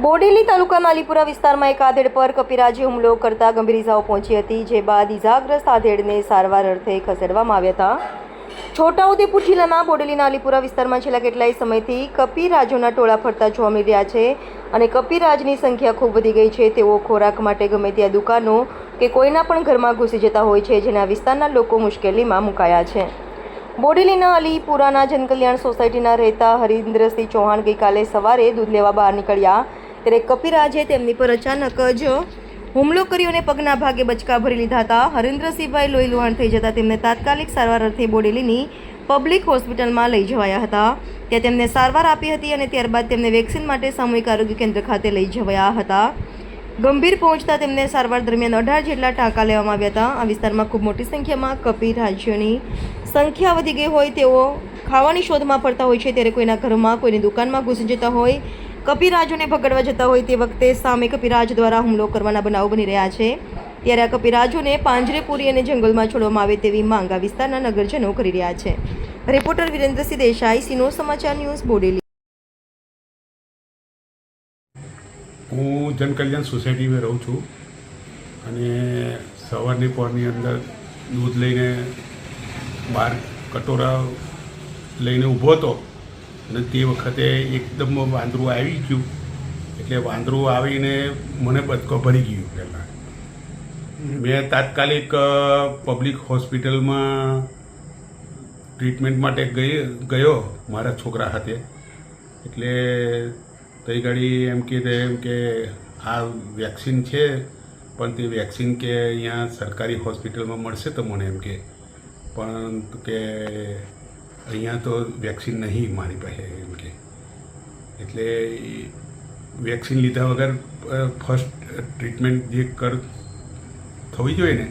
બોડેલી તાલુકાના અલીપુરા વિસ્તારમાં એક આધેડ પર કપિરાજે હુમલો કરતા ગંભીર ઇજાઓ પહોંચી હતી, જે બાદ ઇજાગ્રસ્ત આધેડને સારવાર અર્થે ખસેડવામાં આવ્યા હતા। છોટાઉદેપુર જિલ્લાના બોડેલીના અલીપુરા વિસ્તારમાં છેલ્લા કેટલાય સમયથી કપિરાજોના ટોળા ફરતા જોવા મળી રહ્યા છે અને કપિરાજની સંખ્યા ખૂબ વધી ગઈ છે। તેઓ ખોરાક માટે ગમે ત્યાં દુકાનો કે કોઈના પણ ઘરમાં ઘૂસી જતા હોય છે, જેના વિસ્તારના લોકો મુશ્કેલીમાં મુકાયા છે। બોડેલીના અલીપુરાના જનકલ્યાણ સોસાયટીના રહેતા હરિન્દ્રસિંહ ચૌહાણ ગઈકાલે સવારે દૂધ લેવા બહાર નીકળ્યા ત્યારે કપિરાજે તેમની પર અચાનક જ હુમલો કર્યો અને પગના ભાગે બચકા ભરી લીધા હતા। હરિન્દ્રસિંહભાઈ લોહી લુહાણ થઈ જતા તેમને તાત્કાલિક સારવાર અર્થે બોડેલીની પબ્લિક હોસ્પિટલમાં લઈ જવાયા હતા। ત્યાં તેમને સારવાર આપી હતી અને ત્યારબાદ તેમને વેક્સિન માટે સામૂહિક આરોગ્ય કેન્દ્ર ખાતે લઈ જવાયા હતા। ગંભીર પહોંચતા તેમને સારવાર દરમિયાન 18 જેટલા ટાંકા લેવામાં આવ્યા હતા। આ વિસ્તારમાં ખૂબ મોટી સંખ્યામાં કપિરાજ્યોની સંખ્યા વધી ગઈ હોય, તેઓ ખાવાની શોધમાં ફરતા હોય છે, ત્યારે કોઈના ઘરમાં કોઈની દુકાનમાં ઘૂસી જતા હોય, કપિરાજોને ભગાડવા જતા હોય તે વખતે સામે કપિરાજ દ્વારા હુમલો કરવાના બનાવ બની રહ્યા છે। ત્યારે આ કપિરાજોને પાંજરે પૂરી અને જંગલમાં છોડવામાં આવે તેવી માંગ આ વિસ્તારના નગરજનો કરી રહ્યા છે। રિપોર્ટર વિરેન્દ્રસિંહ દેસાઈ, સિનો સમાચાર ન્યૂઝ, બોડેલી। હું જનકલ્યાણ સોસાયટીમાં રહું છું અને સવારની પોરની અંદર દૂધ લઈને બહાર કટોરા લઈને ઊભો હતો અને તે વખતે એકદમ વાંદરું આવી ગયું। એટલે વાંદરું આવીને મને બચકો ભરી ગયું। પહેલાં મેં તાત્કાલિક પબ્લિક હોસ્પિટલમાં ટ્રીટમેન્ટ માટે ગયો મારા છોકરા સાથે। એટલે તઈ ગાડી એમ કે આ વેક્સિન છે, પણ તે વેક્સિન કે અહીંયા સરકારી હોસ્પિટલમાં મળશે તો મને એમ કે, પણ કે અહીંયા તો વેક્સિન નહીં મારી પાસે એમ કે। એટલે વેક્સિન લીધા વગર ફર્સ્ટ ટ્રીટમેન્ટ જે થવી જોઈએ ને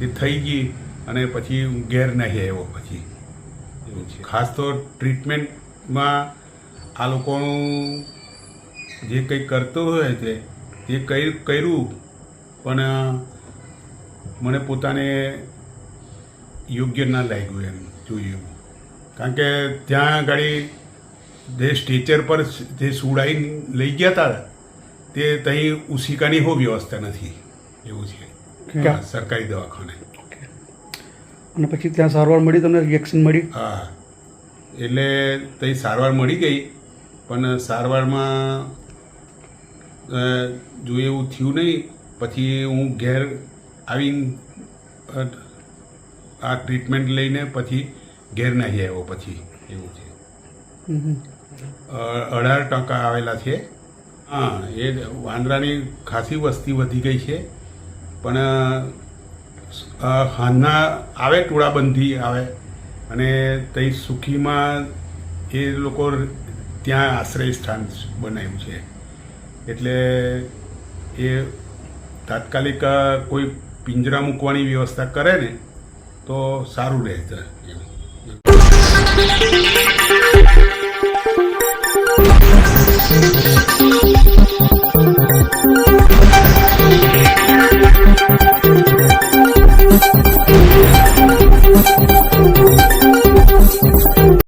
એ થઈ ગઈ અને પછી ઘેર નહીં આવ્યો પછી એવું છે। ખાસ તો ટ્રીટમેન્ટમાં આ લોકોનું જે કંઈ કરતું હોય તે કર્યું, પણ મને પોતાને યોગ્ય ના લાગ્યું એમ જોયું। કારણ કે ત્યાં આગળ જે સ્ટેચર પર જે સુડાઈને લઈ ગયા હતા તે ત્યાં ઉસીકાની હો વ્યવસ્થા નથી એવું છે સરકારી દવાખાને। અને પછી ત્યાં સારવાર મળી, તમને વેક્સિન મળી? હા, એટલે ત્યાં સારવાર મળી ગઈ, પણ સારવારમાં જો એવું થયું નહીં। પછી હું ઘેર આવીને આ ટ્રીટમેન્ટ લઈને પછી ઘેર નહીં આવ્યો પછી એવું છે। 18% આવેલા છે। હા, એ વાંદરાની ખાસી વસ્તી વધી ગઈ છે, પણ હાલના આવે ટોળાબંધી આવે અને તઈ સુખીમાં એ લોકો ત્યાં આશ્રય સ્થાન બનાવ્યું છે। એટલે એ તાત્કાલિક કોઈ પિંજરા મૂકવાની વ્યવસ્થા કરે ને તો સારું રહેશે।